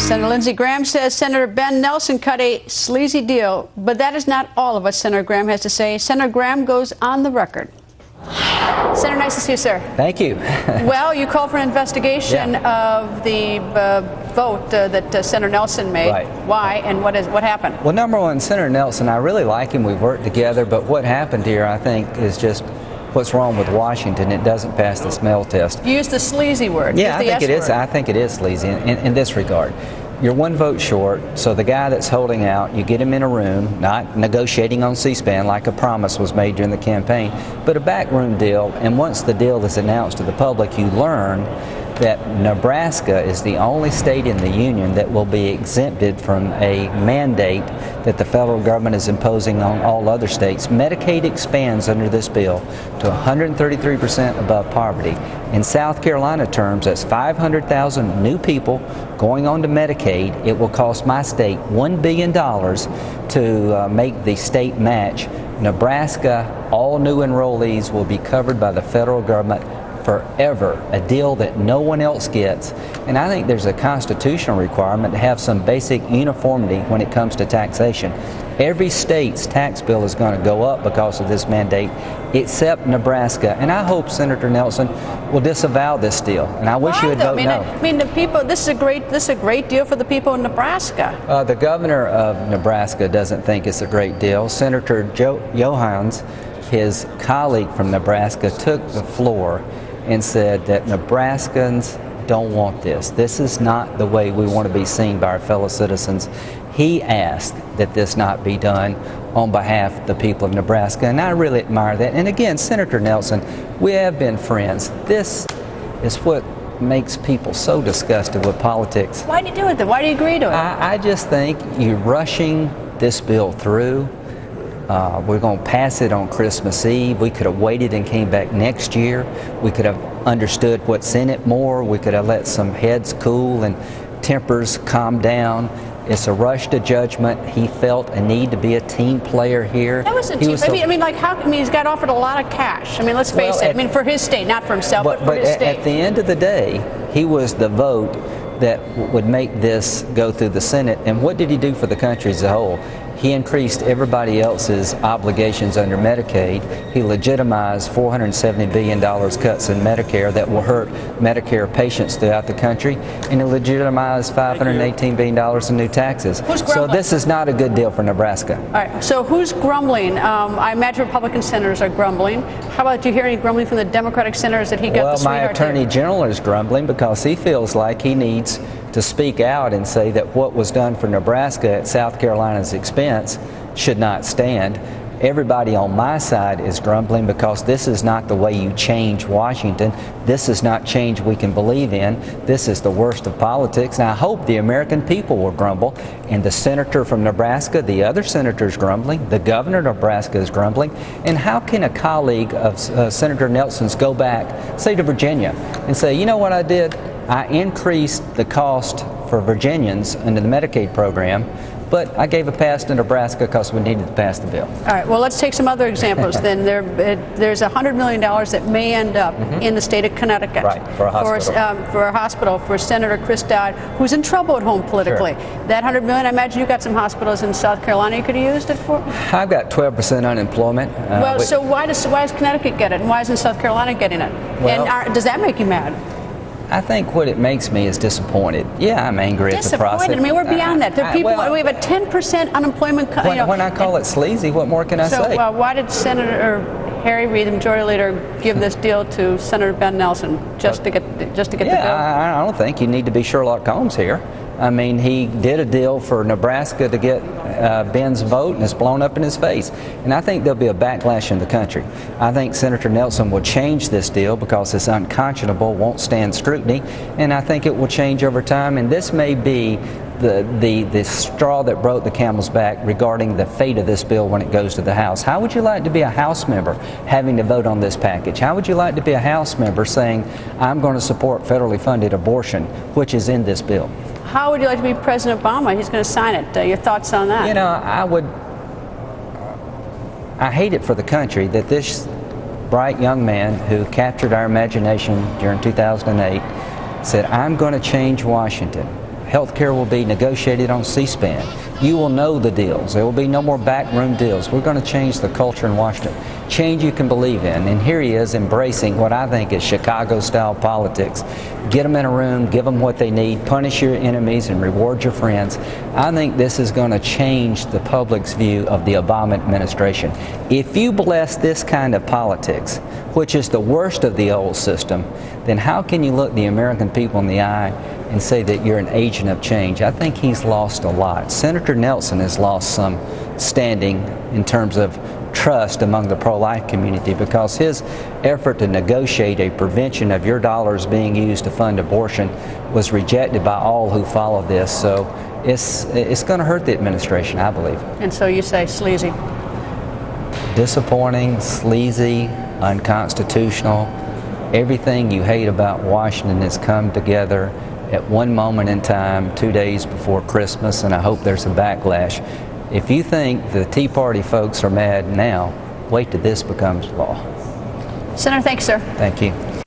Senator Lindsey Graham says Senator Ben Nelson cut a sleazy deal, but that is not all of what Senator Graham has to say. Senator Graham goes on the record. Senator, nice to see you, sir. Thank you. Well, you called for an investigation of the vote that Senator Nelson made. Right. Why and what happened? Well, number one, Senator Nelson, I really like him. We've worked together, but what happened here, I think, is just what's wrong with Washington. It doesn't pass the smell test. You used the sleazy word. Yeah, I think it is. I think it is sleazy in this regard. You're one vote short, so the guy that's holding out, you get him in a room, not negotiating on C-SPAN like a promise was made during the campaign, but a backroom deal, and once the deal is announced to the public, you learn that Nebraska is the only state in the union that will be exempted from a mandate that the federal government is imposing on all other states. Medicaid expands under this bill to 133% above poverty. In South Carolina terms, that's 500,000 new people going on to Medicaid. It will cost my state $1 billion to make the state match. Nebraska, all new enrollees will be covered by the federal government forever, a deal that no one else gets. And I think there's a constitutional requirement to have some basic uniformity when it comes to taxation. Every state's tax bill is going to go up because of this mandate, except Nebraska. And I hope Senator Nelson will disavow this deal. And I wish you would vote no. I mean, the people. This is a great deal for the people in Nebraska. The governor of Nebraska doesn't think it's a great deal. Senator Johans, his colleague from Nebraska, took the floor and said that Nebraskans don't want this. This is not the way we want to be seen by our fellow citizens. He asked that this not be done on behalf of the people of Nebraska, and I really admire that. And again, Senator Nelson, we have been friends. This is what makes people so disgusted with politics. Why do you do it then? Why do you agree to it? I just think you're rushing this bill through. We're going to pass it on Christmas Eve. We could have waited and came back next year. We could have understood what's in it more. We could have let some heads cool and tempers calm down. It's a rush to judgment. He felt a need to be a team player here. That wasn't team. He's got offered a lot of cash. I mean, let's face it. I mean, for his state, not for himself, but for his state. At the end of the day, he was the vote that would make this go through the Senate. And what did he do for the country as a whole? He increased everybody else's obligations under Medicaid. He legitimized $470 billion cuts in Medicare that will hurt Medicare patients throughout the country. And he legitimized $518 billion in new taxes. So this is not a good deal for Nebraska. All right, so who's grumbling? I imagine Republican senators are grumbling. How about, do you hear any grumbling from the Democratic senators that he got the sweetheart? Well, my Attorney General is grumbling because he feels like he needs to speak out and say that what was done for Nebraska at South Carolina's expense should not stand. Everybody on my side is grumbling because this is not the way you change Washington. This is not change we can believe in. This is the worst of politics. And I hope the American people will grumble. And the senator from Nebraska, the other senators grumbling, the governor of Nebraska is grumbling. And how can a colleague of Senator Nelson's go back, say to Virginia, and say, you know what I did? I increased the cost for Virginians under the Medicaid program, but I gave a pass to Nebraska because we needed to pass the bill. All right, well, let's take some other examples then. There's $100 million that may end up in the state of Connecticut. Right, for a hospital. For a hospital for Senator Chris Dodd, who's in trouble at home politically. Sure. That $100 million, I imagine you've got some hospitals in South Carolina you could have used it for? I've got 12% unemployment. So why does Connecticut get it, and why isn't South Carolina getting it? Well, and does that make you mad? I think what it makes me is disappointed. Yeah, I'm angry at the process. I mean, we're beyond that. There are people. We have a 10% unemployment. When I call it sleazy, what more can I say? So why did Senator Harry Reid, the majority leader, give this deal to Senator Ben Nelson just to get the bill? I don't think you need to be Sherlock Holmes here. I mean, he did a deal for Nebraska to get Ben's vote, and it's blown up in his face. And I think there'll be a backlash in the country. I think Senator Nelson will change this deal because it's unconscionable, won't stand scrutiny, and I think it will change over time. And this may be the straw that broke the camel's back regarding the fate of this bill when it goes to the House. How would you like to be a House member having to vote on this package? How would you like to be a House member saying, I'm going to support federally funded abortion, which is in this bill? How would you like to be President Obama? He's going to sign it. Your thoughts on that? You know, I hate it for the country that this bright young man who captured our imagination during 2008 said, I'm going to change Washington. Health care will be negotiated on C-SPAN. You will know the deals. There will be no more backroom deals. We're going to change the culture in Washington. Change you can believe in. And here he is embracing what I think is Chicago-style politics. Get them in a room, give them what they need, punish your enemies, and reward your friends. I think this is going to change the public's view of the Obama administration. If you bless this kind of politics, which is the worst of the old system, then how can you look the American people in the eye and say that you're an agent of change? I think he's lost a lot. Senator Nelson has lost some standing in terms of trust among the pro-life community because his effort to negotiate a prevention of your dollars being used to fund abortion was rejected by all who follow this. So it's going to hurt the administration, I believe. And so you say sleazy. Disappointing, sleazy, unconstitutional. Everything you hate about Washington has come together at one moment in time, 2 days before Christmas, and I hope there's a backlash. If you think the Tea Party folks are mad now, wait till this becomes law. Senator, thanks, sir. Thank you.